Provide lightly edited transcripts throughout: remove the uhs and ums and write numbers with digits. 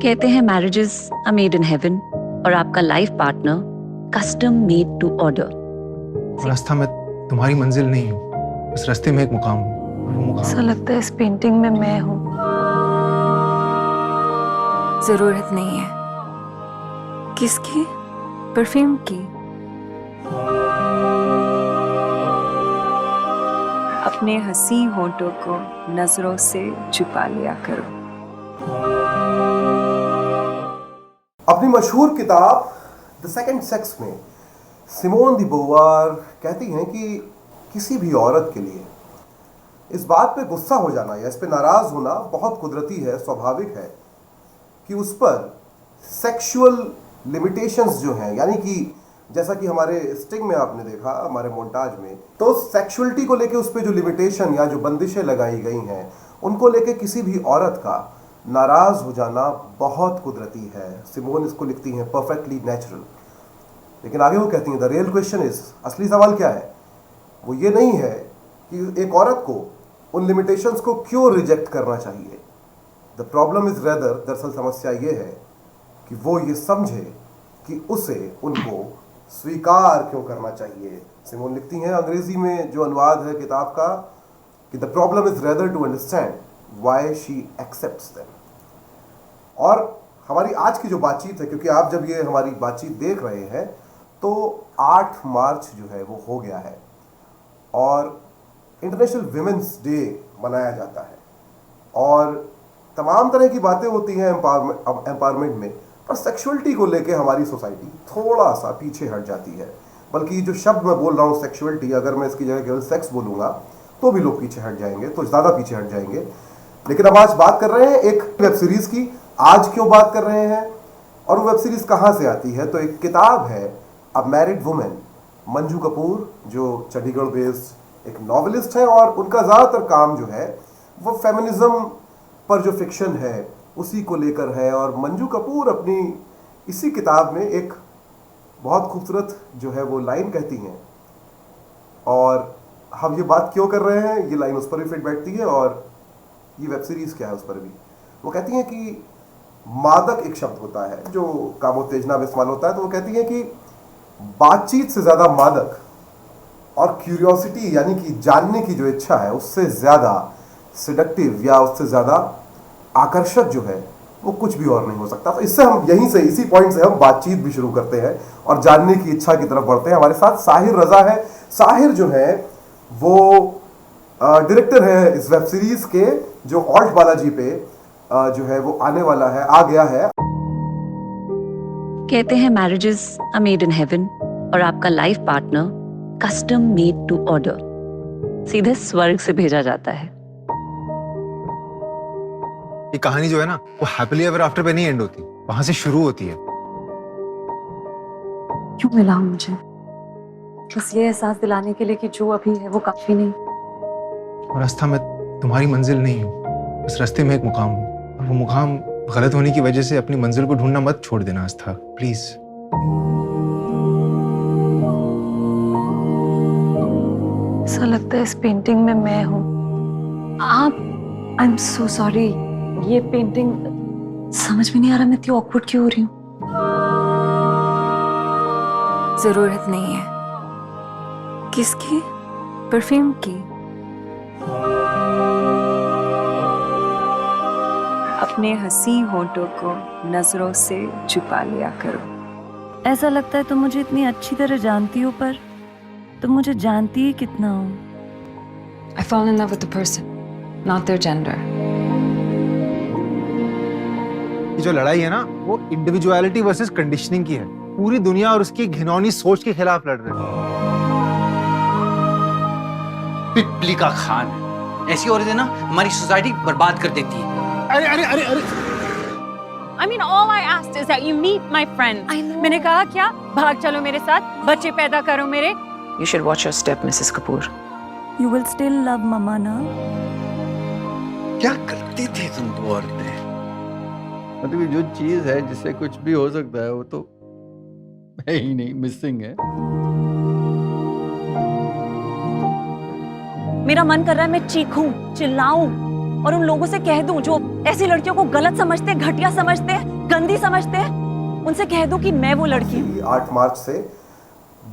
कहते हैं marriages are made in heaven और आपका life partner custom made to order. रास्ता में तुम्हारी मंजिल नहीं हूँ, उस रास्ते में एक मुकाम हूँ और वो मुकाम ऐसा लगता है इस पेंटिंग में मैं हूँ। जरूरत नहीं है। किसकी? परफ्यूम की। अपने हंसी होंठों को नजरों से छुपा लिया करो। अपनी मशहूर किताब द सेकंड सेक्स में सिमोन दी बोवार कहती हैं कि किसी भी औरत के लिए इस बात पे गुस्सा हो जाना या इस पे नाराज होना बहुत कुदरती है, स्वाभाविक है कि उस पर सेक्सुअल लिमिटेशंस जो हैं, यानी कि जैसा कि हमारे स्टिंग में आपने देखा, हमारे मोन्टाज में, तो सेक्सुअलिटी को लेके उस पे जो लिमिटेशन या जो बंदिशें लगाई गई हैं उनको लेके किसी भी औरत का नाराज हो जाना बहुत कुदरती है। सिमोन इसको लिखती हैं परफेक्टली नेचुरल। लेकिन आगे वो कहती हैं द रियल क्वेश्चन इज, असली सवाल क्या है? वो ये नहीं है कि एक औरत को उन लिमिटेशंस को क्यों रिजेक्ट करना चाहिए। द प्रॉब्लम इज रेदर, दरअसल समस्या ये है कि वो ये समझे कि उसे उनको स्वीकार क्यों करना चाहिए। सिमोन लिखती हैं अंग्रेजी में जो अनुवाद है किताब का कि the problem is rather to understand why she accepts them. और हमारी आज की जो बातचीत है, क्योंकि आप जब ये हमारी बातचीत देख रहे हैं तो 8 मार्च जो है वो हो गया है और इंटरनेशनल विमेंस डे मनाया जाता है और तमाम तरह की बातें होती हैं एम्पावरमेंट में, पर सेक्सुअलिटी को लेके हमारी सोसाइटी थोड़ा सा पीछे हट जाती है। बल्कि जो शब्द मैं बोल रहा हूँ सेक्सुअलिटी, अगर मैं इसकी जगह केवल सेक्स बोलूँगा तो भी लोग पीछे हट जाएंगे, तो ज़्यादा पीछे हट जाएंगे। लेकिन अब आज बात कर रहे हैं एक वेब सीरीज़ की। आज क्यों बात कर रहे हैं और वो वेब सीरीज़ कहाँ से आती है? तो एक किताब है a married women, Manju Kapoor जो चंडीगढ़ बेस्ड एक नॉवेलिस्ट है और उनका ज़्यादातर काम जो है वो फेमिनिज्म पर जो फिक्शन है उसी को लेकर है। और मंजू कपूर अपनी इसी किताब में एक बहुत खूबसूरत जो है वो लाइन कहती हैं और हम ये बात क्यों कर रहे हैं, ये लाइन उस पर भी फिट बैठती है और ये वेब सीरीज़ क्या है उस पर भी। वो कहती हैं कि मादक एक शब्द होता है जो कामोत्तेजना में इस्तेमाल होता है, तो वो कहती हैं कि बातचीत से ज़्यादा मादक और क्यूरियोसिटी यानी कि जानने की जो इच्छा है उससे ज़्यादा सिडक्टिव या उससे ज़्यादा आकर्षक जो है वो कुछ भी और नहीं हो सकता। तो इससे हम यहीं से, इसी पॉइंट से हम बातचीत भी शुरू करते हैं और जानने की इच्छा की तरफ बढ़ते हैं। हमारे साथ साहिर रजा है। साहिर जो है वो डायरेक्टर है इस वेब सीरीज़ के जो ऑल्ट बालाजी पे जो है वो आने वाला है, आ गया है। कहते हैं marriages are made in heaven और आपका life partner custom made to order, सीधे स्वर्ग से भेजा जाता है। ये कहानी जो है ना वो हैप्पीली एवर आफ्टर पे नहीं एंड होती, वहां से शुरू होती है। क्यों मिला मुझे? बस ये एहसास दिलाने के लिए कि जो अभी है वो काफी नहीं। और रास्ता में तुम्हारी मंजिल नहीं हूँ, उस रास्ते में एक मुकाम हूँ और वो मुकाम गलत होने की वजह से अपनी मंजिल को ढूंढना मत छोड़ देना आस्था, प्लीज। ऐसा लगता है इस पेंटिंग में मैं हूँ। आप, आई एम सो सॉरी, ये पेंटिंग समझ में नहीं आ रहा मैं इतनी ऑकवर्ड क्यों हो रही हूँ। जरूरत नहीं है। किसकी? परफ्यूम की। अपने हंसी होंठों को नजरों से छुपा लिया करो। ऐसा लगता है तुम मुझे इतनी अच्छी तरह जानती हो, पर तुम मुझे जानती ही कितना हो। I fall in love with the person, not their gender. ये जो लड़ाई है ना वो इंडिविजुअलिटी वर्सेस कंडीशनिंग की है। पूरी दुनिया और उसकी घिनौनी सोच के खिलाफ लड़ रहे हैं। पिपली का खान है। ऐसी औरतें ना हमारी सोसाइटी बर्बाद कर देती है। अरे अरे अरे अरे I mean, all I asked is that you meet my friend. मैंने कहा क्या? भाग चलो मेरे साथ, बच्चे पैदा करो मेरे। You should watch your step, Mrs. Kapoor. You will still love mama ना? क्या करती थी तुम दो औरतें? मतलब ये जो चीज है जिससे कुछ भी हो सकता है वो तो है ही नहीं, मिसिंग है। मेरा मन कर रहा है मैं चीखूं, चिल्लाऊं और उन लोगों से कह दूं जो ऐसी लड़कियों को गलत समझते, घटिया समझते, गंदी समझते। उनसे कह दो कि मैं वो लड़की हूँ। 8 मार्च से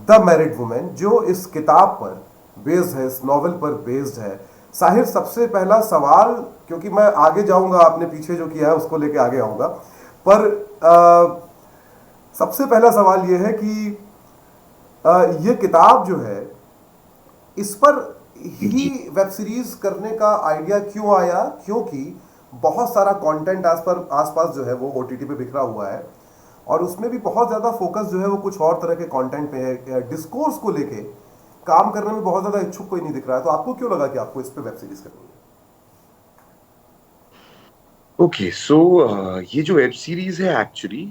द मैरिड वुमेन जो इस किताब पर बेस्ड है, इस नॉवेल पर बेस्ड है। साहिर, सबसे पहला सवाल, क्योंकि मैं आगे जाऊंगा, आपने पीछे जो किया है उसको लेके आगे आऊंगा, पर सबसे पहला सवाल यह है कि ये किताब जो है, इस पर ही वेब सीरीज करने का आइडिया क्यों आया? क्योंकि बहुत सारा कंटेंट आसपास जो है वो ओटीटी पे बिखरा हुआ है और उसमें भी बहुत ज्यादा फोकस जो है वो कुछ और तरह के कंटेंट पे है। डिस्कोर्स को लेके काम करने में बहुत ज्यादा इच्छुक कोई नहीं दिख रहा है, तो आपको क्यों लगा कि आपको इस पे वेब सीरीज करनी है? ओके, सो ये जो वेब सीरीज है एक्चुअली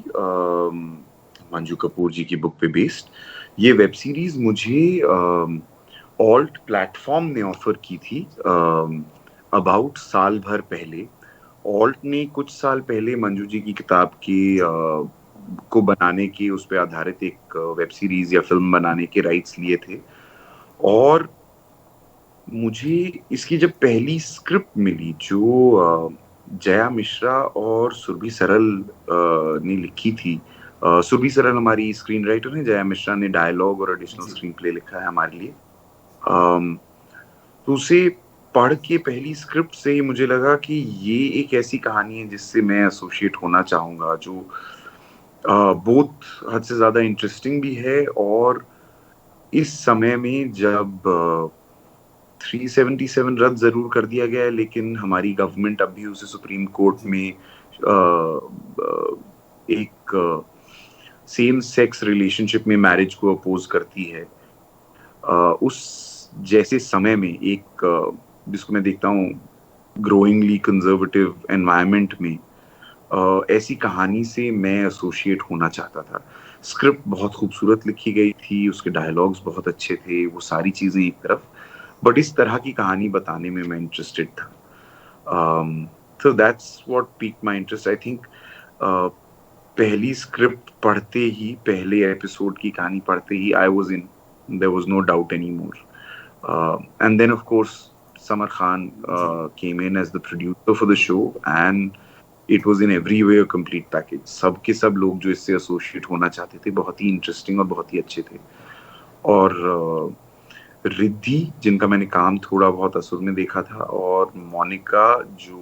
मंजू कपूर जी की बुक पे बेस्ड, ये वेब सीरीज मुझे ऑल्ट प्लेटफॉर्म ने ऑफर की थी अबाउट साल भर पहले। ऑल्ट ने कुछ साल पहले मंजू जी की किताब की को बनाने के, उस पर आधारित एक वेब सीरीज या फिल्म बनाने के राइट्स लिए थे और मुझे इसकी जब पहली स्क्रिप्ट मिली जो जया मिश्रा और सुरभि सरल ने लिखी थी। सुरभि सरल हमारी स्क्रीन राइटर है, जया मिश्रा ने डायलॉग और एडिशनल स्क्रीन प्ले लिखा है हमारे लिए। तो उसे पढ़ के पहली स्क्रिप्ट से ही मुझे लगा कि ये एक ऐसी कहानी है जिससे मैं एसोसिएट होना चाहूँगा, जो बहुत हद से ज़्यादा इंटरेस्टिंग भी है। और इस समय में जब 377 रद्द जरूर कर दिया गया है, लेकिन हमारी गवर्नमेंट अब भी उसे सुप्रीम कोर्ट में एक सेम सेक्स रिलेशनशिप में मैरिज को अपोज करती है। उस जैसे समय में एक जिसको मैं देखता हूँ ग्रोइंगली कंजर्वेटिव एनवायरनमेंट में, ऐसी कहानी से मैं एसोसिएट होना चाहता था। स्क्रिप्ट बहुत खूबसूरत लिखी गई थी, उसके डायलॉग्स बहुत अच्छे थे, वो सारी चीज़ें एक तरफ, बट इस तरह की कहानी बताने में मैं इंटरेस्टेड था। So that's what piqued my interest. I think पहली स्क्रिप्ट पढ़ते ही, पहले एपिसोड की कहानी पढ़ते ही I was in. There was no doubt anymore. And then of course Samar Khan came in as the producer for the show and it was in every way a complete package. सब के सब लोग जो इससे associate होना चाहते थे बहुत ही इंटरेस्टिंग और बहुत ही अच्छे थे। और रिद्धि जिनका मैंने काम थोड़ा बहुत असुर में देखा था, और मोनिका जो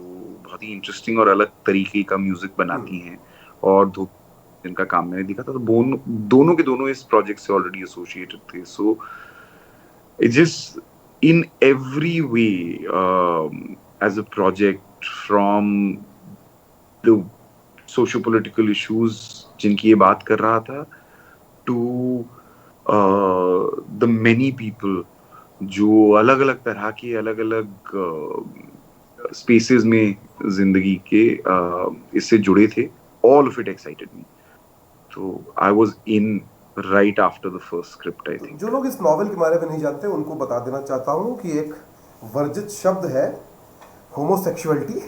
बहुत ही इंटरेस्टिंग और अलग तरीके का म्यूजिक बनाती हैं, और धूप जिनका काम मैंने देखा था, तो दोनों के दोनों इस प्रोजेक्ट से ऑलरेडी एसोसिएटेड थे। So it just in every way as a project, from the socio political issues जिनकी ये बात कर रहा था टू the many people जो अलग अलग तरह के अलग अलग स्पेसेस में जिंदगी के इससे जुड़े थे, all of it excited me. So I was in right after the first script, I think. जो लोग इस नॉवेल के बारे में नहीं जानते उनको बता देना चाहता हूँ कि एक वर्जित शब्द है होमोसेक्सुअलिटी,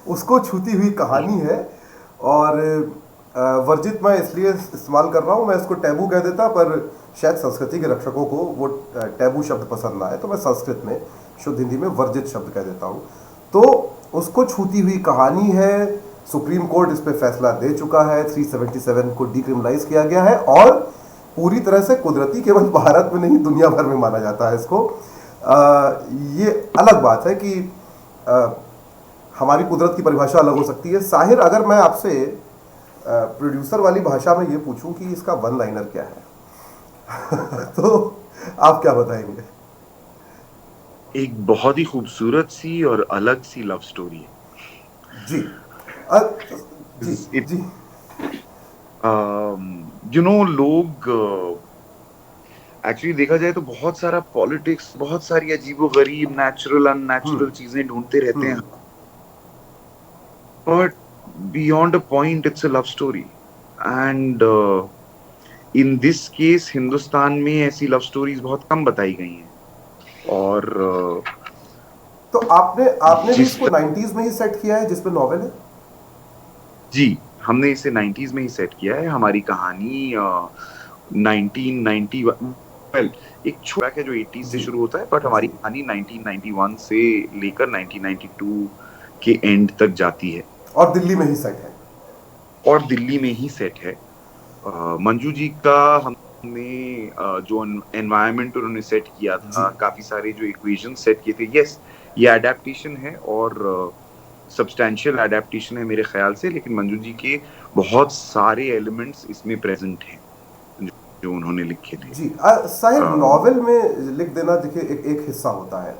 उसको छूती हुई कहानी है। और वर्जित मैं इसलिए इस्तेमाल कर रहा हूँ, मैं इसको टैबू कह देता, पर शायद संस्कृति के रक्षकों को वो टैबू शब्द पसंद ना आए, तो मैं संस्कृत में शुद्ध हिंदी में वर्जित शब्द कह देता हूँ। तो उसको छूती हुई कहानी है। सुप्रीम कोर्ट इस पे फैसला दे चुका है, 377 को डिक्रिमिनलाइज किया गया है और पूरी तरह से कुदरती, केवल भारत में नहीं दुनिया भर में माना जाता है इसको। ये अलग बात है कि हमारी कुदरत की परिभाषा अलग हो सकती है। साहिर, अगर मैं आपसे प्रोड्यूसर वाली भाषा में ये पूछूं कि इसका वन लाइनर क्या है तो आप क्या बताएंगे? एक बहुत ही खूबसूरत सी और अलग सी लव स्टोरी है। जी जी जी। यू नो, लोग एक्चुअली देखा जाए तो बहुत सारा पॉलिटिक्स, बहुत सारी अजीबोगरीब नेचुरल अननेचुरल चीजें ढूंढते रहते हैं, but beyond a point it's a love story. And in this case Hindustan में ऐसी लव स्टोरीज बहुत कम बताई गई हैं। और तो आपने भी इसको 90s में ही सेट किया है जिस पे नॉवेल है? जी, हमने इसे 90s में ही सेट किया है। हमारी कहानी 1991 एक छोटा है जो 80s से शुरू होता है, बट हमारी कहानी 1991 से लेकर 1992 के एंड तक जाती है और दिल्ली में ही सेट है। और दिल्ली में ही सेट है। मंजू जी का हमने जो एनवायरनमेंट उन्होंने सेट किया था, काफी सारे जो इक्वेशन सेट किए थे, यस ये एडेप्टेशन है और सब्सटैंशियल एडेप्टेशन है मेरे ख्याल से, लेकिन मंजू जी के बहुत सारे एलिमेंट्स इसमें प्रेजेंट हैं जो उन्होंने लिखे थे। जी साहिर, नॉवेल में लिख देना देखिए एक हिस्सा होता है,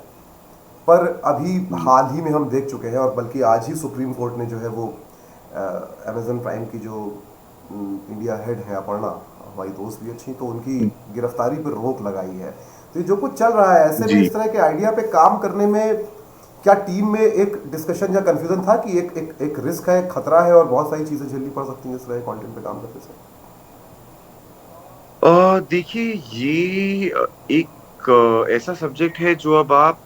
पर अभी हाल ही में हम देख चुके हैं, और बल्कि आज ही सुप्रीम कोर्ट ने जो है वो अमेजन प्राइम की जो इंडिया हेड है अपर्णा, हमारी दोस्त भी अच्छी, तो उनकी गिरफ्तारी पर रोक लगाई है। तो जो कुछ चल रहा है ऐसे में, इस तरह के आइडिया पे काम करने में क्या टीम में एक डिस्कशन या कंफ्यूजन था कि एक रिस्क है, एक खतरा है और बहुत सारी चीजें झेलनी पड़ सकती हैं इस तरह के कंटेंट पे काम करने से? देखिए ये एक ऐसा सब्जेक्ट है जो अब आप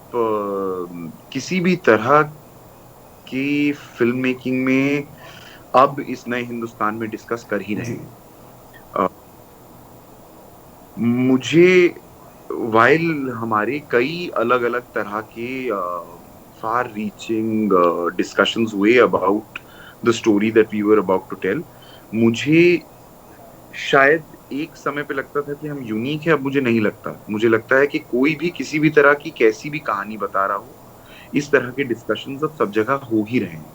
किसी भी तरह की फिल्म मेकिंग में अब इस नए हिंदुस्तान में डिस्कस कर ही रहे हैं। मुझे वाइल हमारे कई अलग अलग तरह के फार रीचिंग डिस्कशंस हुए about the story that we were about to tell, मुझे शायद एक समय पे लगता था कि हम यूनिक है, अब मुझे नहीं लगता। मुझे लगता है कि कोई भी किसी भी तरह की कैसी भी कहानी बता रहा हो, इस तरह के डिस्कशंस अब सब जगह हो ही रहे हैं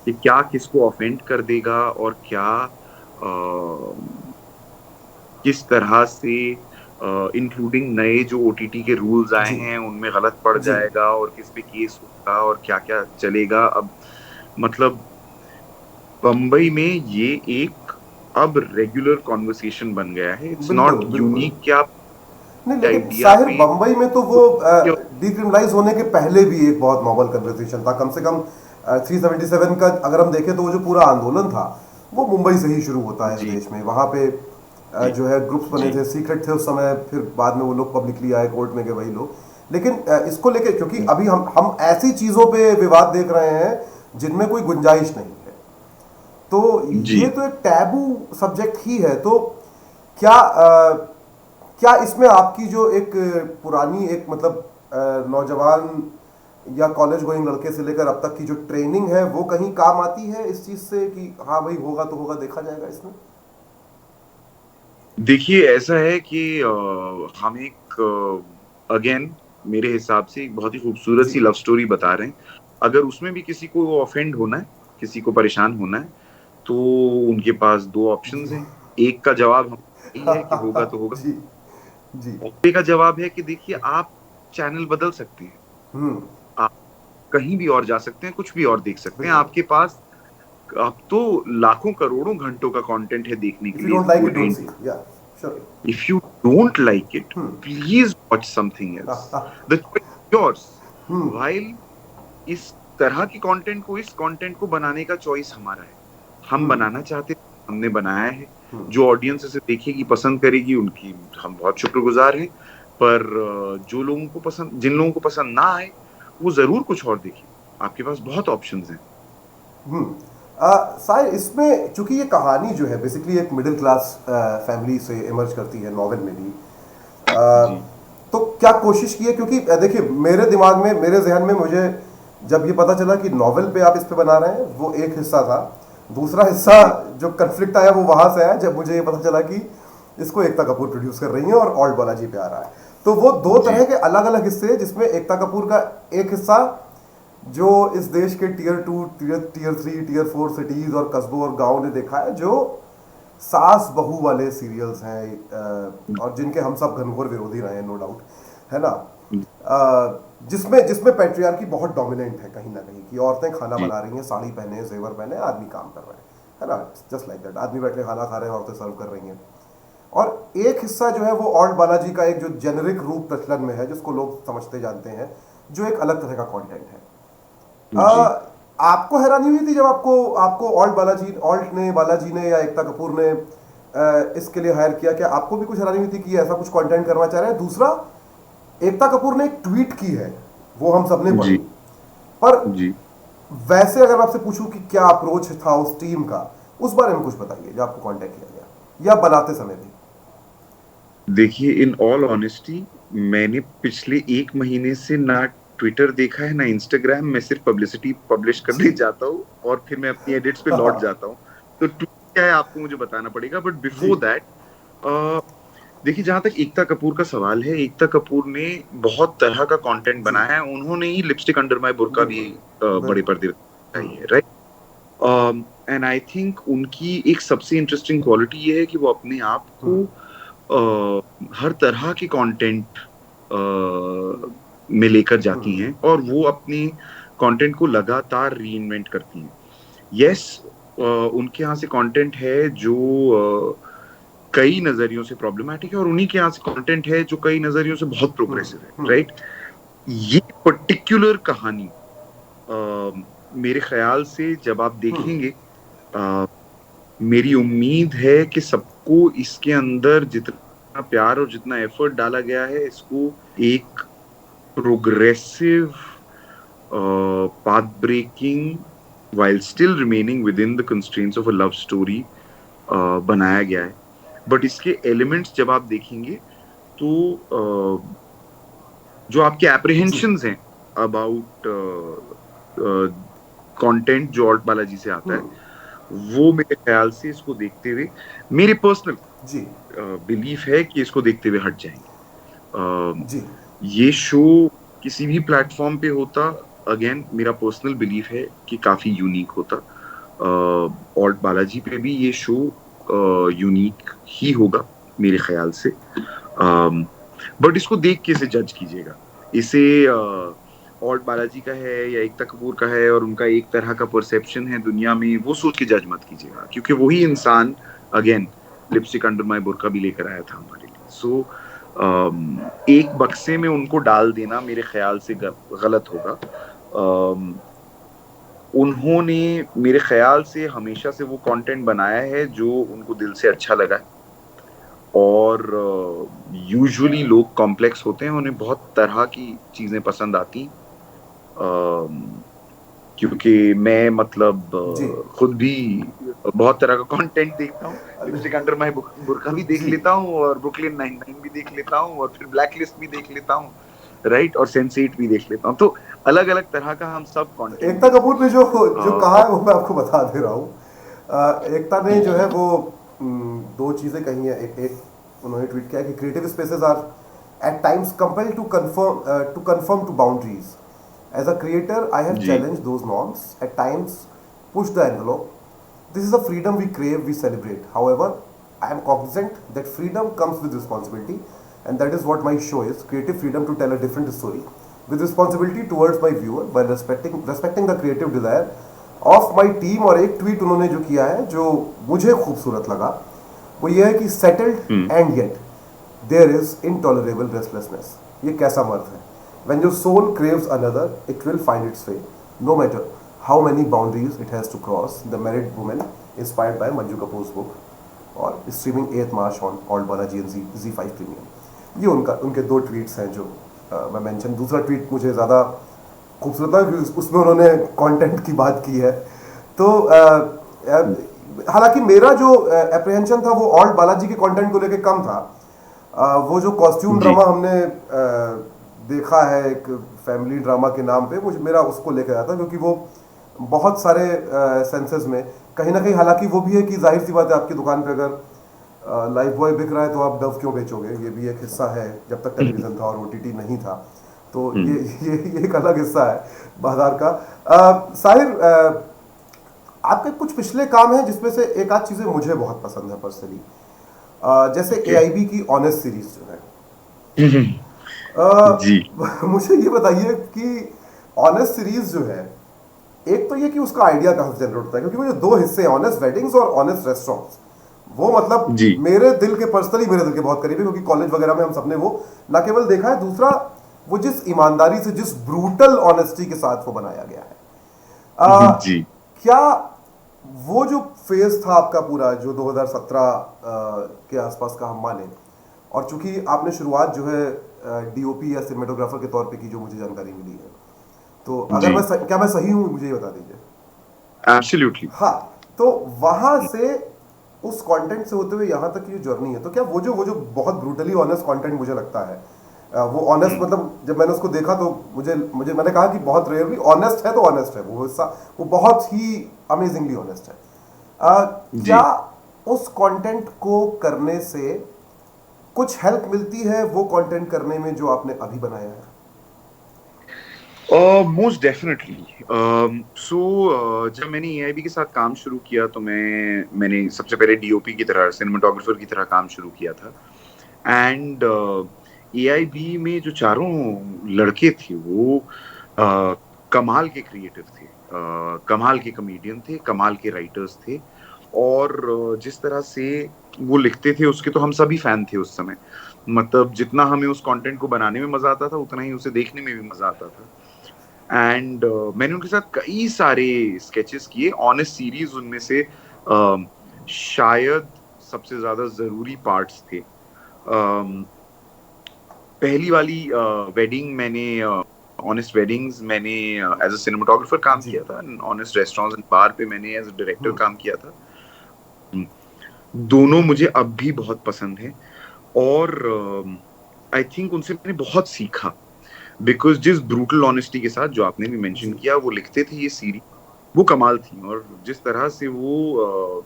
कि क्या किसको ऑफेंड कर देगा और क्या किस तरह से इंक्लूडिंग नए जो ओटीटी के रूल्स आए हैं उनमें गलत पड़ जाएगा और किस पे केस होगा और क्या क्या चलेगा। अब मतलब बम्बई में ये एक अब रेगुलर कॉन्वर्सेशन बन गया है। इट्स नॉट यूनिक क्या नहीं, लेकिन साहिर बम्बई में तो वो डिक्रिमिनलाइज होने के पहले भी एक बहुत नॉवल कन्वर्सेशन था। कम से कम 377 का अगर हम देखें तो वो जो पूरा आंदोलन था वो मुंबई से ही शुरू होता है देश में। वहाँ पे जो है ग्रुप्स बने थे, सीक्रेट थे उस समय, फिर बाद में वो लोग पब्लिकली आए, कोर्ट में गए वही लोग। लेकिन इसको लेके क्योंकि अभी हम ऐसी चीजों पे विवाद देख रहे हैं जिनमें कोई गुंजाइश नहीं है, तो ये तो एक टैबू सब्जेक्ट ही है। तो क्या इसमें आपकी जो एक पुरानी एक मतलब नौजवान या कॉलेज गोइंग लड़के से लेकर अब तक की जो ट्रेनिंग है वो कहीं काम आती है इस चीज से कि हाँ भाई होगा तो होगा, देखा जाएगा इसमें? देखिए ऐसा है कि हम एक अगेन मेरे हिसाब से एक बहुत ही खूबसूरत सी लव स्टोरी बता रहे हैं। अगर उसमें भी किसी को ऑफेंड होना है, किसी को परेशान होना है, तो उनके पास दो ऑप्शंस हैं। एक का जवाब हम है कि होगा तो होगा, दूसरे का जवाब है कि देखिए आप चैनल बदल सकते हैं, आप कहीं भी और जा सकते हैं, कुछ भी और देख सकते हैं। आपके पास अब तो लाखों करोड़ों घंटों का कंटेंट है देखने के लिए। If you don't like it, please watch something else. The choice is yours. While इस तरह की कंटेंट को, इस कंटेंट को बनाने का चॉइस हमारा है। हम बनाना चाहते हैं, हमने बनाया है। जो ऑडियंस इसे देखेगी, पसंद करेगी, उनकी हम बहुत शुक्रगुजार हैं। पर जो लोगों को पसंद, जिन लोगों को पसंद ना आए, वो जरूर कुछ और देखें। आपके पास बहुत ऑप्शंस हैं। साहिर, इसमें चूंकि ये कहानी जो है बेसिकली एक मिडिल क्लास फैमिली से इमर्ज करती है नॉवेल में भी, तो क्या कोशिश की है? क्योंकि देखिए मेरे दिमाग में, मेरे जहन में मुझे जब ये पता चला कि नॉवेल पे आप इस पे बना रहे हैं वो एक हिस्सा था, दूसरा हिस्सा जो कन्फ्लिक्ट आया वो वहां से आया जब मुझे ये पता चला कि इसको एकता कपूर प्रोड्यूस कर रही है और ऑल्ट बालाजी पे आ रहा है। तो वो दो तरह के अलग अलग हिस्से, जिसमें एकता कपूर का एक हिस्सा जो इस देश के टियर 2, टियर 3, टियर 4 सिटीज और कस्बों और गांव ने देखा है, जो सास बहू वाले सीरियल्स हैं और जिनके हम सब घनघोर विरोधी रहे हैं, नो डाउट, है ना, जिसमें पैट्रियार्की बहुत डोमिनेंट है कहीं ना कहीं, कि औरतें खाना बना रही हैं, साड़ी पहने, जेवर पहने, आदमी काम कर रहे हैं, है ना, जस्ट लाइक दैट, आदमी बैठ के खाना खा रहे हैं, औरतें सर्व कर रही हैं। और एक हिस्सा जो है वो ऑल्ट बालाजी का एक जो जेनरिक रूप प्रचलन में है, जिसको लोग समझते जानते हैं, जो एक अलग तरह का कंटेंट है। आपको हैरानी हुई थी जब आपको बालाजी ने या एकता कपूर ने इसके लिए हायर किया? क्या आपको भी कुछ हैरानी हुई थी कि ऐसा कुछ कंटेंट करना चाह रहे हैं? दूसरा, एकता कपूर ने एक ट्वीट की है, वो हम सबने पढ़ी, पर वैसे अगर आपसे पूछूं कि क्या अप्रोच था उस टीम का, उस बारे में कुछ बताइए जो आपको कांटेक्ट किया गया या बनाते समय भी। देखिए इन ऑल ऑनेस्टी मैंने पिछले 1 महीने से ना ट्विटर देखा है ना इंस्टाग्राम। मैं सिर्फ पब्लिसिटी पब्लिश करने जाता हूँ और फिर मैं अपनी एडिट्स पे लौट जाता हूँ। तो ट्वीट क्या है आपको मुझे बताना पड़ेगा, बट बिफोर दैट देखिए, जहां तक एकता कपूर का सवाल है, एकता कपूर ने बहुत तरह का कंटेंट बनाया है। उन्होंने ही लिपस्टिक अंडर माय बुर्का भी बड़े पर्दे पे आई है, राइट। एंड आई थिंक उनकी एक सबसे इंटरेस्टिंग क्वालिटी ये है कि वो अपने आप को हर तरह के कंटेंट में लेकर जाती हैं और वो अपने कंटेंट को लगातार रीइन्वेंट करती हैं। यस, उनके यहाँ से कंटेंट है जो कई नजरियों से प्रॉब्लमैटिक है और उन्हीं के यहाँ से कंटेंट है जो कई नजरियों से बहुत प्रोग्रेसिव है, राइट। ये पर्टिकुलर कहानी मेरे ख्याल से जब आप देखेंगे, मेरी उम्मीद है कि सबको इसके अंदर जितना प्यार और जितना एफर्ट डाला गया है, इसको एक progressive path breaking while still remaining within the constraints of a love story बनाया गया है। बट इसके एलिमेंट्स जब आप देखेंगे तो जो आपके एप्रीहेंशंस हैं अबाउट कंटेंट जो ऑल्ट बालाजी से आता है, वो मेरे ख्याल से इसको देखते हुए मेरे पर्सनल बिलीफ है कि इसको देखते हुए हट जाएंगे। ये शो किसी भी प्लेटफॉर्म पे होता, अगेन मेरा पर्सनल बिलीफ है कि काफी यूनिक होता। ऑल्ट बालाजी पे भी ये शो यूनिक ही होगा मेरे ख्याल से। बट इसको देख के इसे जज कीजिएगा, इसे ऑल्ट बालाजी का है या एकता कपूर का है और उनका एक तरह का परसेप्शन है दुनिया में, वो सोच के जज मत कीजिएगा, क्योंकि वही इंसान अगेन लिपस्टिक अंडर माय बुर्का भी लेकर आया था हमारे लिए। सो एक बक्से में उनको डाल देना मेरे ख्याल से गलत होगा। उन्होंने मेरे ख्याल से हमेशा से वो कंटेंट बनाया है जो उनको दिल से अच्छा लगा है, और यूजुअली लोग कॉम्प्लेक्स होते हैं, उन्हें बहुत तरह की चीजें पसंद आती, क्योंकि मैं मतलब खुद भी बहुत तरह का कंटेंट देखता हूँ। लिपस्टिक अंडर माय बुर्का भी देख लेता हूँ और ब्रुकलिन 99 भी देख लेता हूँ और फिर ब्लैक लिस्ट भी देख लेता हूँ, राइट, और सेंस8 भी देख लेता हूँ। तो अलग अलग तरह का हम सब कंटेंट। एकता कपूर ने जो कहा है वो मैं आपको बता दे रहा हूँ। एकता ने जो है वो दो चीजें कही है। एक उन्होंने ट्वीट किया कि creative spaces are at times compelled to conform to boundaries. As a creator, I have challenged those norms, at times pushed the envelope. This is a freedom we crave, we celebrate. However, I am cognizant that freedom comes with responsibility, and that is what my show is: creative freedom to tell a different story, with responsibility towards my viewer, while respecting the creative desire of my team. और एक tweet उन्होंने जो किया है जो मुझे खूबसूरत लगा, वो ये है कि settled and yet there is intolerable restlessness. ये कैसा मर्द है? When your soul craves another, it will find its way, no matter how many boundaries it has to cross. The Married Woman, inspired by Manju Kapoor's book, और streaming 8th March on Alt Balaji and Z5 Premium. ये उनके दो tweets हैं जो मैं mention. दूसरा tweet मुझे ज़्यादा खूबसूरत था क्योंकि उसमें उन्होंने कंटेंट की बात की है। तो हालांकि मेरा जो एप्रीहेंशन था वो ऑल्ट बालाजी के कंटेंट को लेके कम था। वो जो कॉस्ट्यूम ड्रामा हमने देखा है एक फैमिली ड्रामा के नाम पे, मुझे मेरा उसको लेकर आया था, क्योंकि वो बहुत सारे सेंसेस में कहीं ना कहीं, हालांकि वो भी है कि जाहिर सी बात है आपकी दुकान पे अगर लाइफ बॉय बिक रहा है तो आप डव क्यों बेचोगे, ये भी एक हिस्सा है। जब तक टेलीविजन था और ओटीटी नहीं था तो ये एक अलग हिस्सा है बाजार का। साहिर, आपके कुछ पिछले काम हैं जिसमें से एक आध चीज़ें मुझे बहुत पसंद है पर्सनली, जैसे AIB की ऑनेस्ट सीरीज जो है। मुझे ये बताइए कि ऑनेस्ट सीरीज जो है, एक तो ये कि उसका आइडिया कहाँ से जनरेट होता है, क्योंकि वो जो दो हिस्से हैं, ऑनेस्ट वेडिंग्स और ऑनेस्ट रेस्टोरेंट्स, वो मतलब मेरे दिल के पर्सनली मेरे दिल के बहुत करीब है, क्योंकि कॉलेज वगैरह में हम सबने वो ना केवल देखा है, दूसरा वो जिस ईमानदारी से, जिस ब्रूटल ऑनेस्टी के साथ वो बनाया गया है। क्या वो जो फेज था आपका पूरा, जो 2017 के आसपास का हम माने, और चूंकि आपने शुरुआत जो है DOP या सिनेमेटोग्राफर के तौर पे की, जो मुझे जानकारी मिली है, तो अगर क्या मैं सही हूँ, मुझे ये बता दीजिए। एब्सोल्युटली। हाँ, तो वहां से उस कंटेंट से होते हुए यहाँ तक की जो जर्नी है, तो क्या वो जो बहुत ब्रूटली ऑनेस्ट कंटेंट मुझे लगता है वो ऑनेस्ट, मतलब जब मैंने उसको देखा तो मुझे मुझे मैंने कहा कि बहुत रेयरली ऑनेस्ट है, तो ऑनेस्ट है वो बहुत ही अमेजिंगली ऑनेस्ट है। क्या उस कंटेंट को करने से कुछ हेल्प मिलती है वो कंटेंट करने में जो आपने अभी बनाया है? Most definitely. सो जब मैंने एआईबी के साथ काम शुरू किया तो मैंने सबसे पहले डीओपी की तरह, सिनेमाटोग्राफर की तरह काम शुरू किया था। एंड एआईबी में जो चारों लड़के थे वो कमाल के क्रिएटिव थे, कमाल के कॉमेडियन थे, कमाल के राइटर्स थे, और जिस तरह से वो लिखते थे उसके तो हम सभी फैन थे उस समय। मतलब जितना हमें उस कंटेंट को बनाने में मजा आता था उतना ही उसे देखने में भी मजा आता था। एंड मैंने उनके साथ कई सारे स्केचेस किए, ऑनेस्ट सीरीज उनमें से शायद सबसे ज्यादा जरूरी पार्ट्स थे। पहली वाली वेडिंग मैंने ऑनेस्ट वेडिंग्स मैंने एज अ सिनेमाटोग्राफर काम किया था, ऑनेस्ट रेस्टोरेंट्स एंड बार पे मैंने एज अ डायरेक्टर काम किया था। दोनों मुझे अब भी बहुत पसंद है, और आई थिंक उनसे मैंने बहुत सीखा, बिकॉज जिस ब्रूटल ऑनेस्टी के साथ जो आपने भी मेंशन किया वो लिखते थे ये सीरीज, वो कमाल थी। और जिस तरह से वो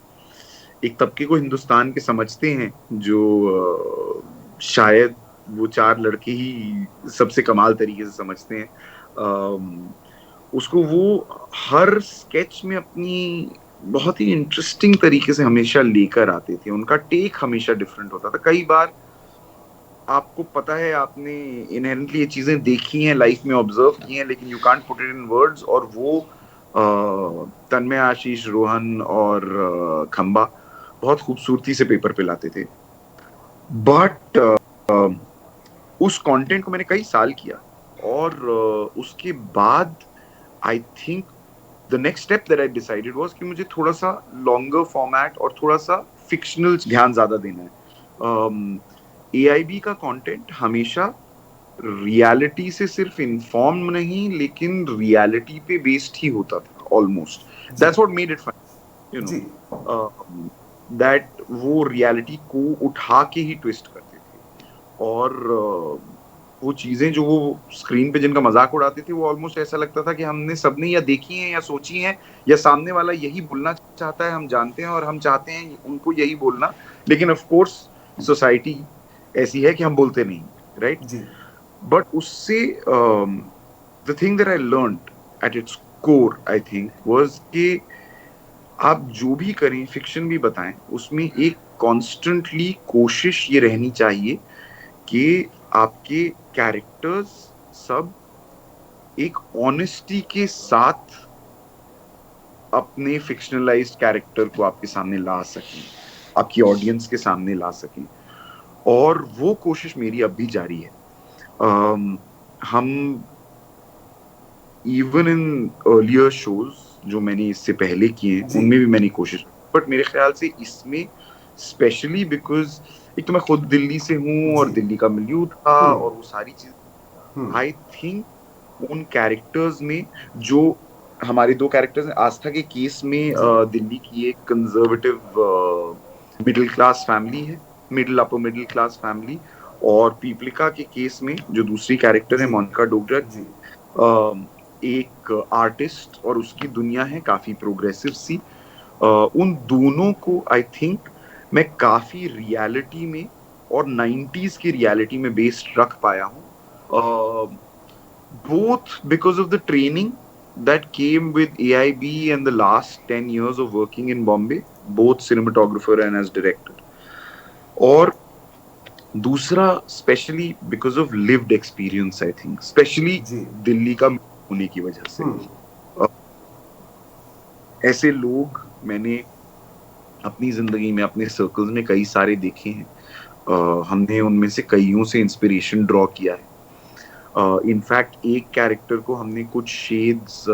एक तबके को हिंदुस्तान के समझते हैं जो शायद वो चार लड़के ही सबसे कमाल तरीके से समझते हैं, उसको वो हर स्केच में अपनी बहुत ही इंटरेस्टिंग तरीके से हमेशा लेकर आते थे। उनका टेक हमेशा डिफरेंट होता था। कई बार आपको पता है, आपने इनहेरेंटली ये चीजें देखी हैं, लाइफ में ऑब्जर्व की हैं, लेकिन you can't put it in words, और वो तन्मय, आशीष, रोहन और खंबा बहुत खूबसूरती से पेपर पे लाते थे। बट उस कंटेंट को मैंने कई साल किया, और उसके बाद I think the next step that I decided was कि मुझे थोड़ा सा लॉन्गर फॉर्मेट और थोड़ा सा फिक्शनल ध्यान ज्यादा देना है। एआईबी का कंटेंट हमेशा रियलिटी से सिर्फ इन्फॉर्म नहीं, लेकिन रियलिटी पे बेस्ड ही होता था almost. That's what made it fun, you know, that वो रियलिटी को उठा के ही ट्विस्ट करते थे, और वो चीजें जो वो स्क्रीन पे जिनका मजाक उड़ाते थे वो ऑलमोस्ट ऐसा लगता था कि हमने सबने या देखी हैं या सोची हैं, या सामने वाला यही बोलना चाहता है, हम जानते हैं और हम चाहते हैं उनको यही बोलना, लेकिन ऑफ कोर्स सोसाइटी ऐसी है कि हम बोलते नहीं, राइट? बट उससे the thing that I learned at its core I think was कि आप जो भी करें, फिक्शन भी बताएं, उसमें एक कॉन्स्टेंटली कोशिश ये रहनी चाहिए कि आपके कैरेक्टर्स सब एक ऑनेस्टी के साथ अपने फिक्शनलाइज्ड कैरेक्टर को आपके सामने ला सकें, आपकी ऑडियंस के सामने ला सकें, और वो कोशिश मेरी अब भी जारी है। हम इवन इन अर्लियर शोज जो मैंने इससे पहले किए हैं उनमें भी मैंने कोशिश, बट मेरे ख्याल से इसमें स्पेशली बिकॉज एक तो मैं खुद दिल्ली से हूँ और दिल्ली का मिलियू था और वो सारी चीज, आई थिंक उन कैरेक्टर्स में जो हमारे दो कैरेक्टर्स हैं, आस्था के केस में दिल्ली की एक कंजर्वेटिव मिडिल क्लास फैमिली है, middle upper middle class family, और पीपलिका के केस में जो दूसरी कैरेक्टर है मोनिका डोगरा, एक आर्टिस्ट और उसकी दुनिया है काफी प्रोग्रेसिव सी। उन दोनों को आई थिंक मैं काफी रियलिटी में और 90s की रियलिटी में बेस्ड रख पाया हूँ, both because of the training that came with AIB and the last 10 years of working in Bombay, both cinematographer and as director, और दूसरा specially because of lived experience I think, specially Delhi का होने की वजह से। ऐसे लोग मैंने अपनी जिंदगी में अपने सर्कल्स में कई सारे देखे हैं, हमने उनमें से कईयों से इंस्पिरेशन ड्रॉ किया है। इनफैक्ट एक कैरेक्टर को हमने कुछ शेड्स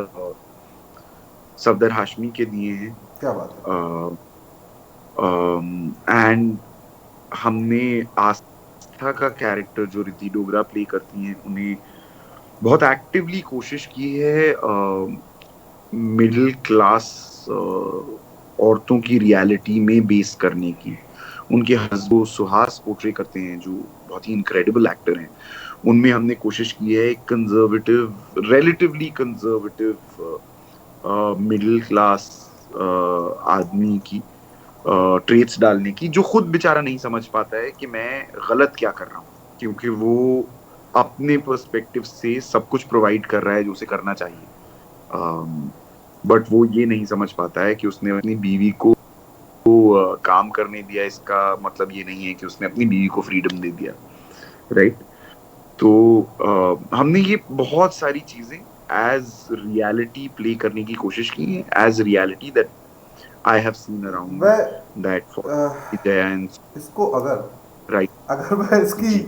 सफदर हाशमी के दिए हैं। क्या बात है। एंड हमने आस्था का कैरेक्टर जो रिद्धि डोगरा प्ले करती हैं, उन्हें बहुत एक्टिवली कोशिश की है मिडिल क्लास औरतों की रियलिटी में बेस करने की। उनके हस्बैंड सुहास पोर्ट्रे करते हैं जो बहुत ही इनक्रेडिबल एक्टर हैं, उनमें हमने कोशिश की है एक conservative, relatively conservative middle class आदमी की ट्रेट्स डालने की, जो खुद बेचारा नहीं समझ पाता है कि मैं गलत क्या कर रहा हूँ, क्योंकि वो अपने पर्सपेक्टिव से सब कुछ प्रोवाइड कर रहा है जो उसे करना चाहिए, बट वो ये नहीं समझ पाता है कि उसने अपनी बीवी को काम करने दिया, इसका मतलब ये नहीं है कि उसने अपनी बीवी को फ्रीडम दे दिया, राइट? तो हमने ये बहुत सारी चीजें एज रियलिटी प्ले करने की कोशिश की है, as reality that I have seen around that for इसको अगर राइट अगर मैं इसकी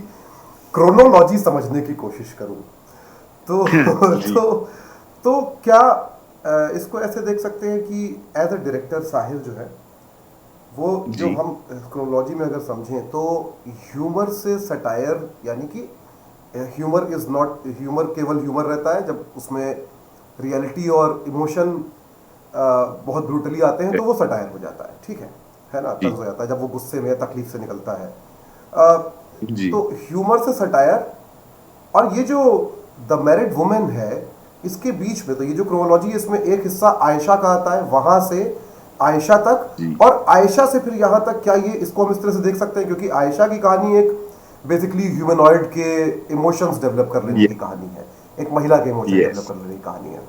क्रोनोलॉजी समझने की कोशिश करूं तो क्या इसको ऐसे देख सकते हैं कि एज अ डायरेक्टर साहिल जो है वो जो हम क्रोनोलॉजी में अगर समझें तो ह्यूमर से सटायर, यानी कि ह्यूमर इज नॉट ह्यूमर, केवल ह्यूमर रहता है जब उसमें रियलिटी और इमोशन बहुत ब्रूटली आते हैं तो वो सटायर हो जाता है, ठीक है ना, तंज हो जाता है जब वो गुस्से में तकलीफ से निकलता है। तो ह्यूमर से सटायर और ये जो द मैरिड वुमेन है इसके बीच में, तो ये जो क्रोनोलॉजी है इसमें एक हिस्सा आयशा का आता है, वहां से आयशा तक, और आयशा से फिर यहाँ तक, क्या ये इसको हम इस तरह से देख सकते हैं क्योंकि आयशा की कहानी एक बेसिकली ह्यूमनॉइड के इमोशंस डेवलप कर लेने की कहानी है, एक महिला के इमोशन डेवलप कर लेने की कहानी है।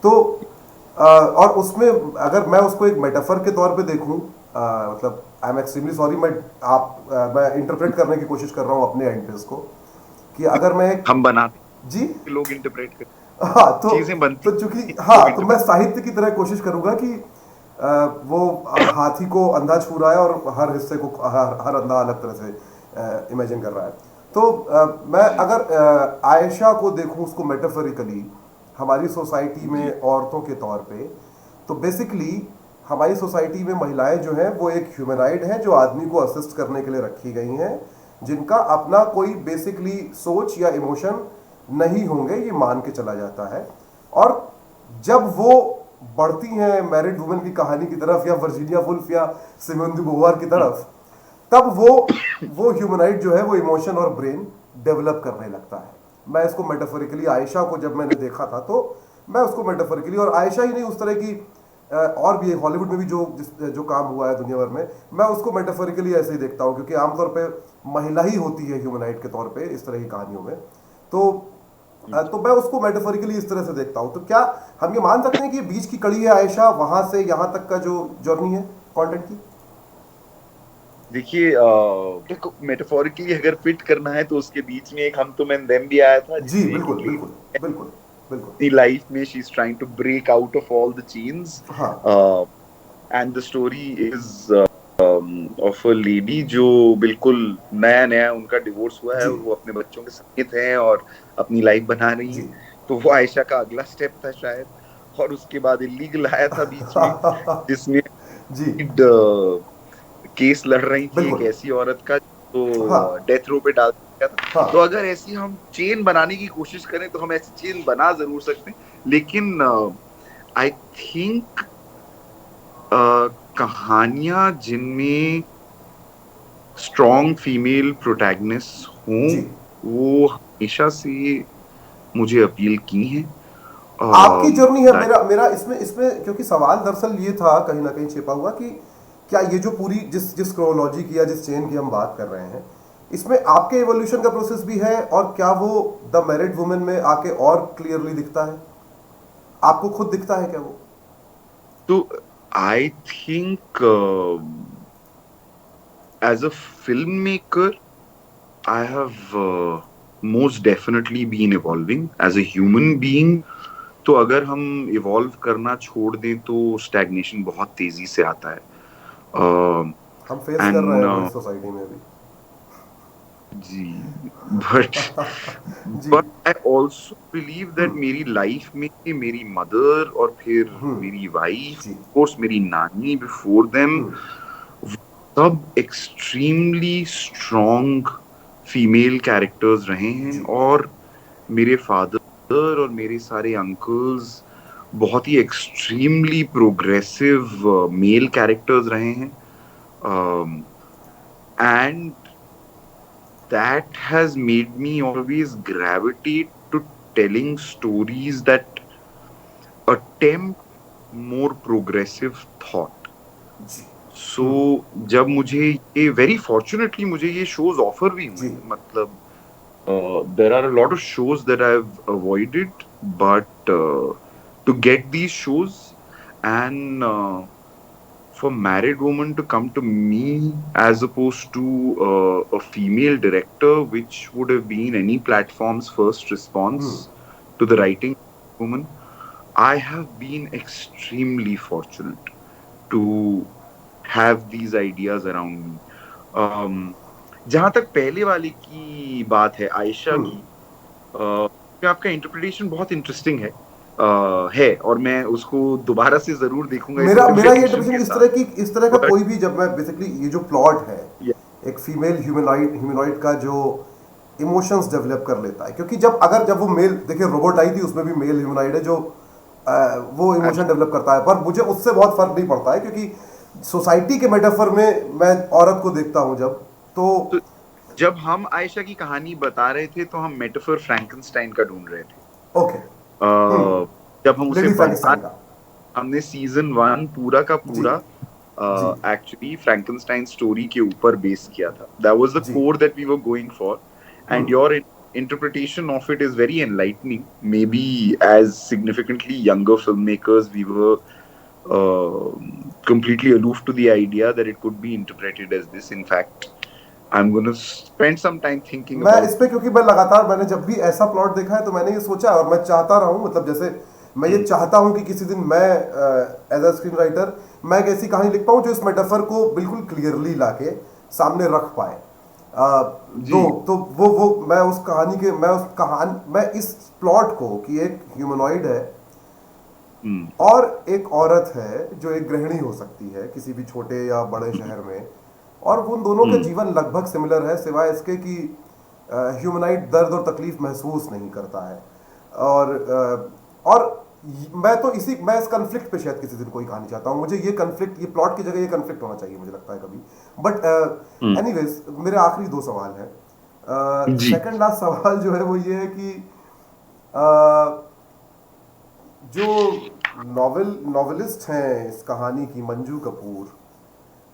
तो और उसमें अगर मैं उसको एक मेटाफर के तौर पे देखूं, मतलब आई एम एक्सट्रीमली सॉरी, मैं इंटरप्रेट करने की कोशिश कर रहा हूं अपने एंड पे इसको, कि अगर मैं हम बनाते जी लोग इंटरप्रेट करते, हाँ तो चीजें बनती, तो चूंकि हाँ तो मैं साहित्य की तरह कोशिश करूंगा कि वो हाथी को अंधा छू रहा है और हर हिस्से को हर अंधा अलग तरह से इमेजिन कर रहा है। तो मैं अगर आयशा को देखूं उसको मेटाफोरिकली हमारी सोसाइटी में औरतों के तौर पे, तो बेसिकली हमारी सोसाइटी में महिलाएं जो हैं वो एक ह्यूमनॉइड हैं जो आदमी को असिस्ट करने के लिए रखी गई हैं, जिनका अपना कोई बेसिकली सोच या इमोशन नहीं होंगे, ये मान के चला जाता है। और जब वो बढ़ती हैं मैरिड वुमेन की कहानी की तरफ या वर्जीनिया वुल्फ या सिमोन दी बोवार की तरफ, तब वो ह्यूमनॉइड जो है वो इमोशन और ब्रेन डेवलप करने लगता है। मैं इसको मेटाफोरिकली आयशा को जब मैंने देखा था तो मैं उसको मेटाफोरिकली, और आयशा ही नहीं उस तरह की और भी हॉलीवुड में भी जो काम हुआ है दुनिया भर में, मैं उसको मेटाफोरिकली ऐसे ही देखता हूँ क्योंकि आमतौर पे महिला ही होती है ह्यूमनॉइड के तौर पे इस तरह की कहानियों में। तो मैं उसको मेटाफोरिकली इस तरह से देखता हूँ। तो क्या हम ये मान सकते हैं कि बीच की कड़ी है आयशा, वहां से यहाँ तक का जो जर्नी है कंटेंट की? देखिए देखो, मेटाफोरिकली अगर फिट करना है तो उसके बीच में एक हम तुम एंड देम भी आया था। जी बिल्कुल बिल्कुल बिल्कुल बिल्कुल। In life में she is trying to break out of all the chains, and the story is of a lady जो बिल्कुल नया उनका डिवोर्स हुआ है और वो अपने बच्चों के समेत हैं और अपनी लाइफ बना रही है। तो वो आयशा का अगला स्टेप था शायद, और उसके बाद इलीगल आया था बीच में जिसमें केस लड़ रही थी एक ऐसी औरत का तो डेथ रो पे डाल दिया था। तो अगर ऐसी हम चेन बनाने की कोशिश करें तो हम ऐसी चेन बना जरूर सकते हैं, लेकिन आई थिंक कहानियां जिनमें स्ट्रॉन्ग फीमेल प्रोटैगनिस्ट हों वो हमेशा से मुझे अपील की हैं। आपकी जर्नी है, मेरा इसमें क्योंकि सवाल दरअसल ये था कहीं ना कहीं छिपा हुआ कि क्या ये जो पूरी जिस क्रोनोलॉजी की या जिस चेन की हम बात कर रहे हैं इसमें आपके एवोल्यूशन का प्रोसेस भी है, और क्या वो द मैरिड वुमेन में आके और क्लियरली दिखता है, आपको खुद दिखता है क्या वो? तो I think as a film maker I have most definitely been evolving as a human being. तो अगर हम इवॉल्व करना छोड़ दें तो स्टैग्नेशन बहुत तेजी से आता है। हम फेस कर रहे हैं सोसाइटी में भी जी, but I also believe that मेरी लाइफ में मेरी मदर और फिर मेरी वाइफ, of course मेरी नानी before them, सब extremely strong फीमेल कैरेक्टर्स रहे हैं, और मेरे फादर और मेरे सारे अंकल्स बहुत ही एक्सट्रीमली प्रोग्रेसिव मेल कैरेक्टर्स रहे हैं, and that has made me always gravitate to telling stories that attempt more progressive thought. So जब मुझे ये very fortunately मुझे ये shows offer भी हुए, मतलब there are a lot of shows that I've avoided, but to get these shows and for married woman to come to me as opposed to a female director, which would have been any platform's first response to the writing woman, I have been extremely fortunate to have these ideas around me. जहाँ तक पहले वाले की बात है आयशा की, आपका interpretation बहुत इंटरेस्टिंग है और मैं उसको दोबारा से जरूर देखूंगा। मेरा ये इंटरप्रिटेशन इस तरह का कोई भी, जब मैं बेसिकली ये जो प्लॉट है एक फीमेल ह्यूमनॉइड का जो इमोशंस डेवलप कर लेता है, क्योंकि जब वो मेल, देखिए रोबोट आई थी उसमें भी मेल ह्यूमनॉइड है जो वो इमोशन डेवलप करता है, पर मुझे उससे बहुत फर्क नहीं पड़ता है क्योंकि सोसाइटी के मेटाफर में मैं औरत को देखता हूं तो जब हम आयशा की कहानी बता रहे थे तो हम मेटाफर फ्रैंकेनस्टाइन का ढूंढ रहे थे। ओके। जब हम उसे हमने सीजन 1 पूरा का पूरा एक्चुअली फ्रैंकेनस्टाइन स्टोरी के ऊपर बेस किया था। That was the core that we were going for, and your interpretation of it is very enlightening. Maybe as significantly younger filmmakers we were completely aloof to the idea that it could be interpreted as this. In fact, I'm going to spend some time thinking मैं इस पे, क्योंकि मैं लगातार, मैंने जब भी ऐसा प्लॉट देखा है तो मैंने ये सोचा और मैं चाहता रहा हूँ, मतलब जैसे मैं ये चाहता हूँ कि किसी दिन मैं एज अ स्क्रीन राइटर मैं एक ऐसी कहानी लिख पाऊँ जो इस मेटाफर को बिल्कुल क्लियरली लाके सामने रख पाए। तो वो मैं इस प्लॉट को कि एक ह्यूमनॉइड है और एक औरत है जो एक गृहिणी हो सकती है किसी भी छोटे या बड़े शहर में, और उन दोनों का जीवन लगभग सिमिलर है सिवाय इसके कि ह्यूमनॉइड दर्द और तकलीफ महसूस नहीं करता है। और मैं इस कन्फ्लिक्ट पे शायद किसी दिन कोई कहानी चाहता हूँ। मुझे ये कन्फ्लिक्ट, ये प्लॉट की जगह ये कन्फ्लिक्ट होना चाहिए, मुझे लगता है कभी। बट एनीवेज, मेरे आखिरी 2 सवाल हैं। सेकंड लास्ट सवाल जो है वो ये है कि जो नॉवेलिस्ट हैं इस कहानी की, मंजू कपूर,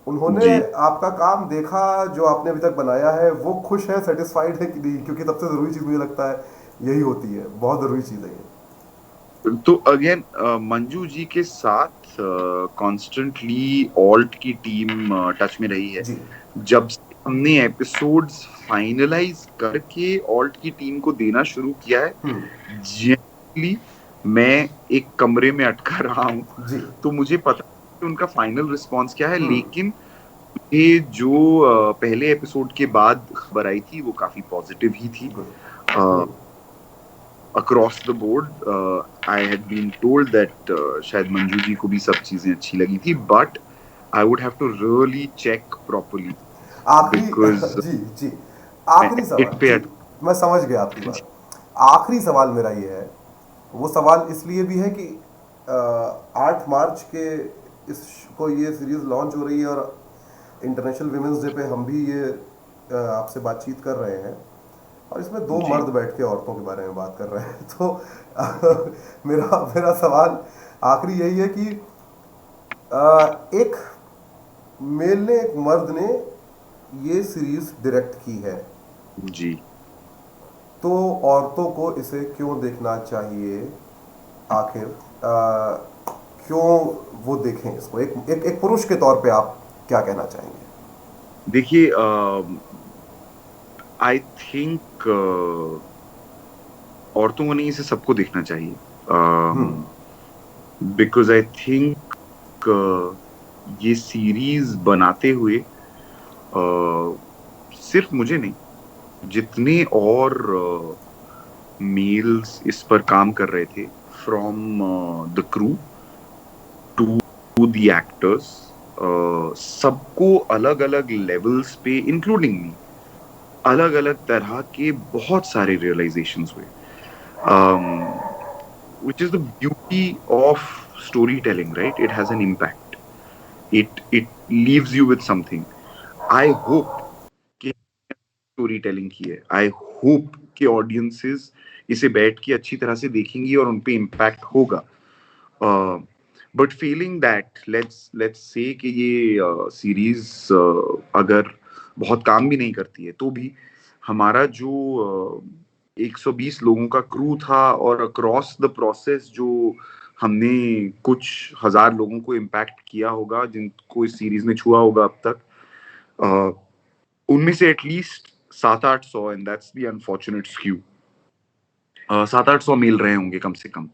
उन्होंने आपका काम देखा जो आपने अभी तक बनाया है, वो खुश है, सेटिस्फाइड है कि नहीं? क्योंकि सबसे जरूरी चीज मुझे लगता है यही होती है, बहुत जरूरी चीज है ये। तो अगेन मंजू जी के साथ कॉन्स्टेंटली ऑल्ट की टीम टच में रही है। जब हमने एपिसोड्स फाइनलाइज करके ऑल्ट की टीम को देना शुरू किया है, जनरली मैं एक कमरे में अटका रहा हूँ, तो मुझे पता है कि उनका फाइनल रिस्पॉन्स क्या है, लेकिन ये जो पहले एपिसोड के बाद खबर आई थी वो काफी पॉजिटिव ही थी। Across the board, I had been told that शायद मंजू जी को भी सब चीजें अच्छी लगी थी, but I would have to really check properly. आखिरी सवाल, मैं समझ गया आपकी बात। आखिरी सवाल मेरा ये है, वो सवाल इसलिए भी है कि 8 मार्च के ये सीरीज लॉन्च हो रही है और इंटरनेशनल विमेंस डे पे हम भी ये आपसे बातचीत कर रहे हैं और इसमें 2 मर्द बैठ के औरतों के बारे में बात कर रहे हैं। तो मेरा सवाल आखिरी यही है कि एक मेल ने, एक मर्द ने ये सीरीज डायरेक्ट की है जी, तो औरतों को इसे क्यों देखना चाहिए? आखिर क्यों वो देखें इसको? एक पुरुष के तौर पे आप क्या कहना चाहेंगे? देखिए, आई थिंक औरतों को नहीं, इसे सबको देखना चाहिए, बिकॉज आई थिंक ये सीरीज बनाते हुए सिर्फ मुझे नहीं, जितने और मेल्स इस पर काम कर रहे थे, from the crew to the actors, सबको अलग अलग लेवल्स पे, इंक्लूडिंग मी, अलग अलग तरह के बहुत सारे रियलाइजेशंस हुए, which is the beauty of storytelling, right? It has an impact. It leaves you with something. I hope कि स्टोरी टेलिंग की है. आई होप कि ऑडियंसेस इसे बैठ के अच्छी तरह से देखेंगी और उन पे इम्पैक्ट होगा. But feeling that let's say कि ये सीरीज अगर बहुत काम भी नहीं करती है तो भी हमारा जो 120 लोगों का क्रू था और अक्रॉस द प्रोसेस जो हमने कुछ हजार लोगों को इम्पैक्ट किया होगा, जिनको इस सीरीज ने छुआ होगा अब तक, उनमें से at least 700-800, and that's the unfortunate skew, 700-800 मिल रहे होंगे कम से कम.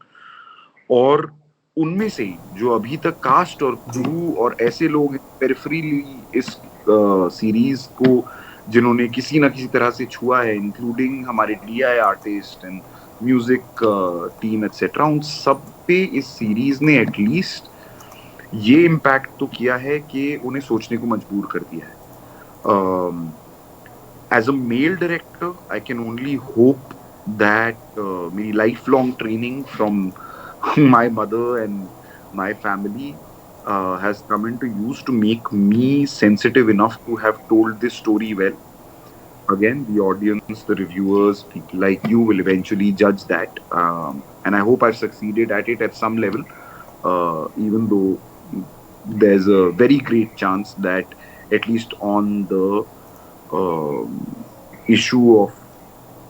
और उनमें से जो अभी तक कास्ट और क्रू और ऐसे लोग पेरिफेरली इस सीरीज को जिन्होंने किसी ना किसी तरह से छुआ है, इंक्लूडिंग हमारे DI artist and music team etcetera, उन सब पे इस सीरीज ने एटलीस्ट ये इम्पैक्ट तो किया है कि उन्हें सोचने को मजबूर कर दिया है. As a male director I can only hope that मेरी life long training from my mother and my family has come into use to make me sensitive enough to have told this story well. Again, the audience, the reviewers, people like you will eventually judge that, and I hope I've succeeded at it at some level, even though there's a very great chance that at least on the issue of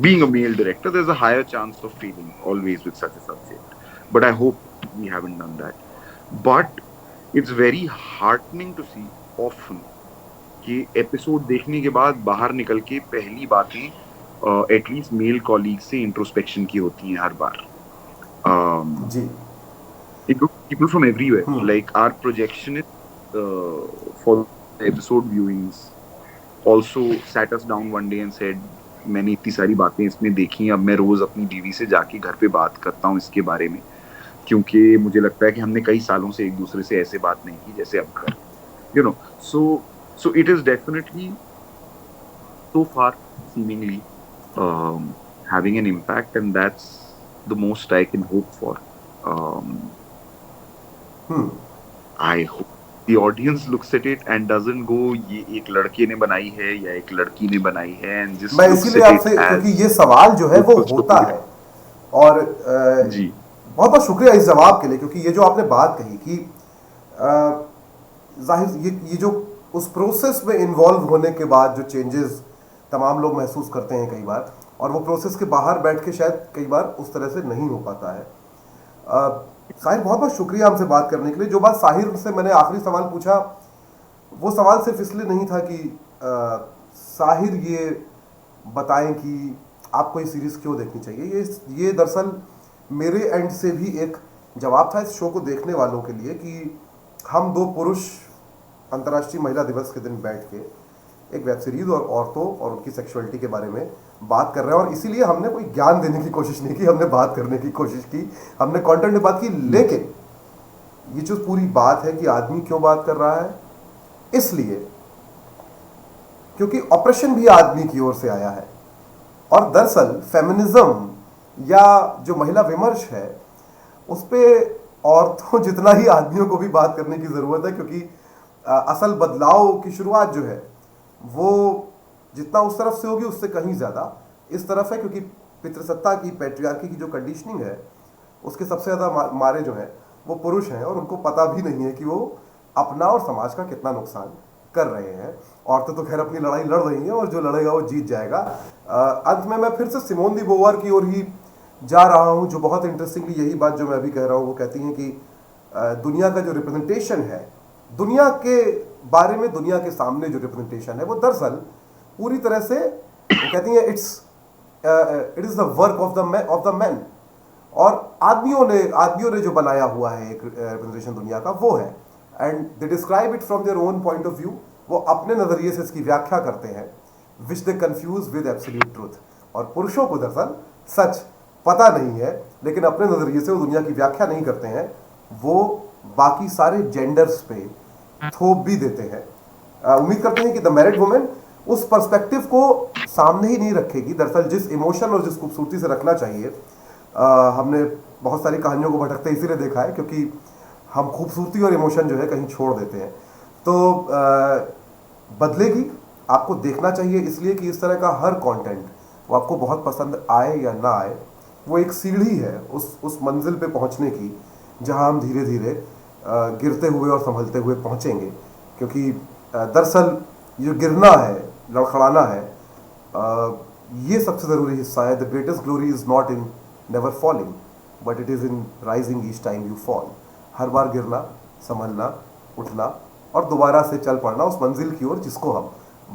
being a male director, there's a higher chance of failing always with such a subject. But I hope we haven't done that. But it's very heartening to see often कि episode देखने के बाद बाहर निकल के पहली बातें at least mail colleague से इंट्रोस्पेक्शन की होती हैं हर बार. जी. People from everywhere. Like our projectionist for episode viewings also sat us down one day and said, मैंने इतनी सारी बातें इसमें देखी, अब मैं रोज अपनी बीवी से जाके घर पे बात करता हूँ इसके बारे में, क्योंकि मुझे लगता है कि हमने कई सालों से एक दूसरे से ऐसे बात नहीं की जैसे अब कर, you know. So it is definitely so far seemingly having an impact, and that's the most I can hope for. I hope the audience looks at it and doesn't go, ये एक लड़के ने बनाई है या एक लड़की ने बनाई है, and just मैं इसीलिए आपसे, क्योंकि ये सवाल जो है वो होता है, और जी बहुत बहुत शुक्रिया इस जवाब के लिए, क्योंकि ये जो आपने बात कही कि जाहिर ये जो उस प्रोसेस में इन्वॉल्व होने के बाद जो चेंजेस तमाम लोग महसूस करते हैं कई बार, और वो प्रोसेस के बाहर बैठ के शायद कई बार उस तरह से नहीं हो पाता है. साहिर, बहुत बहुत शुक्रिया हमसे बात करने के लिए. जो बात साहिर से मैंने आखिरी सवाल पूछा, वो सवाल सिर्फ इसलिए नहीं था कि साहिर ये बताएं कि आपको ये सीरीज़ क्यों देखनी चाहिए. ये दरअसल मेरे एंड से भी एक जवाब था इस शो को देखने वालों के लिए कि हम दो पुरुष अंतर्राष्ट्रीय महिला दिवस के दिन बैठ के एक वेब सीरीज़ और औरतों और उनकी सेक्सुअलिटी के बारे में बात कर रहे हैं, और इसीलिए हमने कोई ज्ञान देने की कोशिश नहीं की, हमने बात करने की कोशिश की, हमने कंटेंट में बात की. लेकिन ये जो पूरी बात है कि आदमी क्यों बात कर रहा है, इसलिए क्योंकि ऑपरेशन भी आदमी की ओर से आया है. और दरअसल फेमिनिज्म या जो महिला विमर्श है उस पर औरतों जितना ही आदमियों को भी बात करने की ज़रूरत है, क्योंकि असल बदलाव की शुरुआत जो है वो जितना उस तरफ से होगी उससे कहीं ज़्यादा इस तरफ है, क्योंकि पितृसत्ता की, पैट्रियार्की की जो कंडीशनिंग है उसके सबसे ज़्यादा मारे जो हैं वो पुरुष हैं, और उनको पता भी नहीं है कि वो अपना और समाज का कितना नुकसान कर रहे हैं. औरतें तो खैर अपनी लड़ाई लड़ रही हैं और जो लड़ेगा वो जीत जाएगा. अंत में मैं फिर से सिमोन दी बोवार की ओर ही जा रहा हूँ, जो बहुत इंटरेस्टिंगली यही बात जो मैं अभी कह रहा हूँ वो कहती हैं कि दुनिया का जो रिप्रेजेंटेशन है, दुनिया के बारे में, दुनिया के सामने जो रिप्रेजेंटेशन है वो दरअसल पूरी तरह से, वो कहती हैं it is the work of the man, और आदमियों ने जो बनाया हुआ है एक रिप्रेजेंटेशन दुनिया का वो है, and they describe it from their own point of view. वो अपने नज़रिए से इसकी व्याख्या करते हैं, विच दे कन्फ्यूज विद एब्सोल्यूट ट्रूथ. और पुरुषों को दरअसल सच पता नहीं है, लेकिन अपने नज़रिए से वो दुनिया की व्याख्या नहीं करते हैं, वो बाकी सारे जेंडर्स पे थोप भी देते हैं. उम्मीद करते हैं कि द मैरिड वुमेन उस पर्सपेक्टिव को सामने ही नहीं रखेगी. दरअसल जिस इमोशन और जिस खूबसूरती से रखना चाहिए, हमने बहुत सारी कहानियों को भटकते इसीलिए देखा है क्योंकि हम खूबसूरती और इमोशन जो है कहीं छोड़ देते हैं. तो बदलेगी, आपको देखना चाहिए, इसलिए कि इस तरह का हर कंटेंट वो आपको बहुत पसंद आए या ना आए, वो एक सीढ़ी है उस मंजिल पे पहुंचने की, जहां हम धीरे धीरे गिरते हुए और संभलते हुए पहुंचेंगे। क्योंकि दरअसल ये गिरना है, लड़खड़ाना है, ये सबसे ज़रूरी हिस्सा है। The greatest glory is not in never falling but it is in rising each time you fall. हर बार गिरना, संभलना, उठना और दोबारा से चल पड़ना उस मंजिल की ओर जिसको हम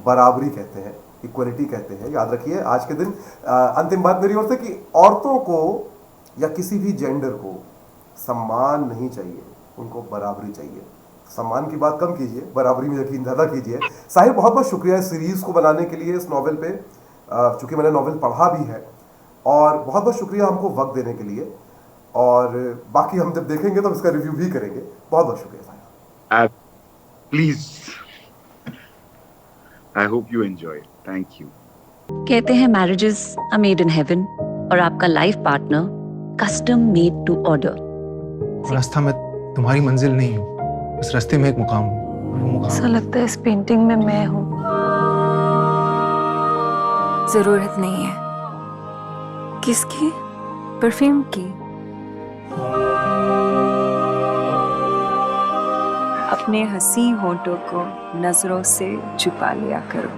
बराबरी कहते हैं, इक्वलिटी कहते हैं। याद रखिए आज के दिन अंतिम बात मेरी ओर से कि औरतों को या किसी भी जेंडर को सम्मान नहीं चाहिए, उनको बराबरी चाहिए। सम्मान की बात कम कीजिए, बराबरी में यकीन ज़्यादा कीजिए। साहिर बहुत बहुत शुक्रिया इस सीरीज़ को बनाने के लिए, इस नॉवेल पे, चूँकि मैंने नॉवेल पढ़ा भी है, और बहुत बहुत शुक्रिया हमको वक्त देने के लिए। और बाकी हम जब देखेंगे तो इसका रिव्यू भी करेंगे। बहुत बहुत शुक्रिया Sahir. Please, I hope you enjoy. Thank you. कहते हैं marriages are made in heaven और आपका life partner custom made to order. रास्ता में तुम्हारी मंजिल नहीं हूँ, बस रास्ते में एक मुकाम हूँ, और वो मुकाम ऐसा लगता है इस पेंटिंग में मैं हूँ। जरूरत नहीं है। किसकी? परफ्यूम की। अपने हंसी होंठों को नजरों से छुपा लिया करो।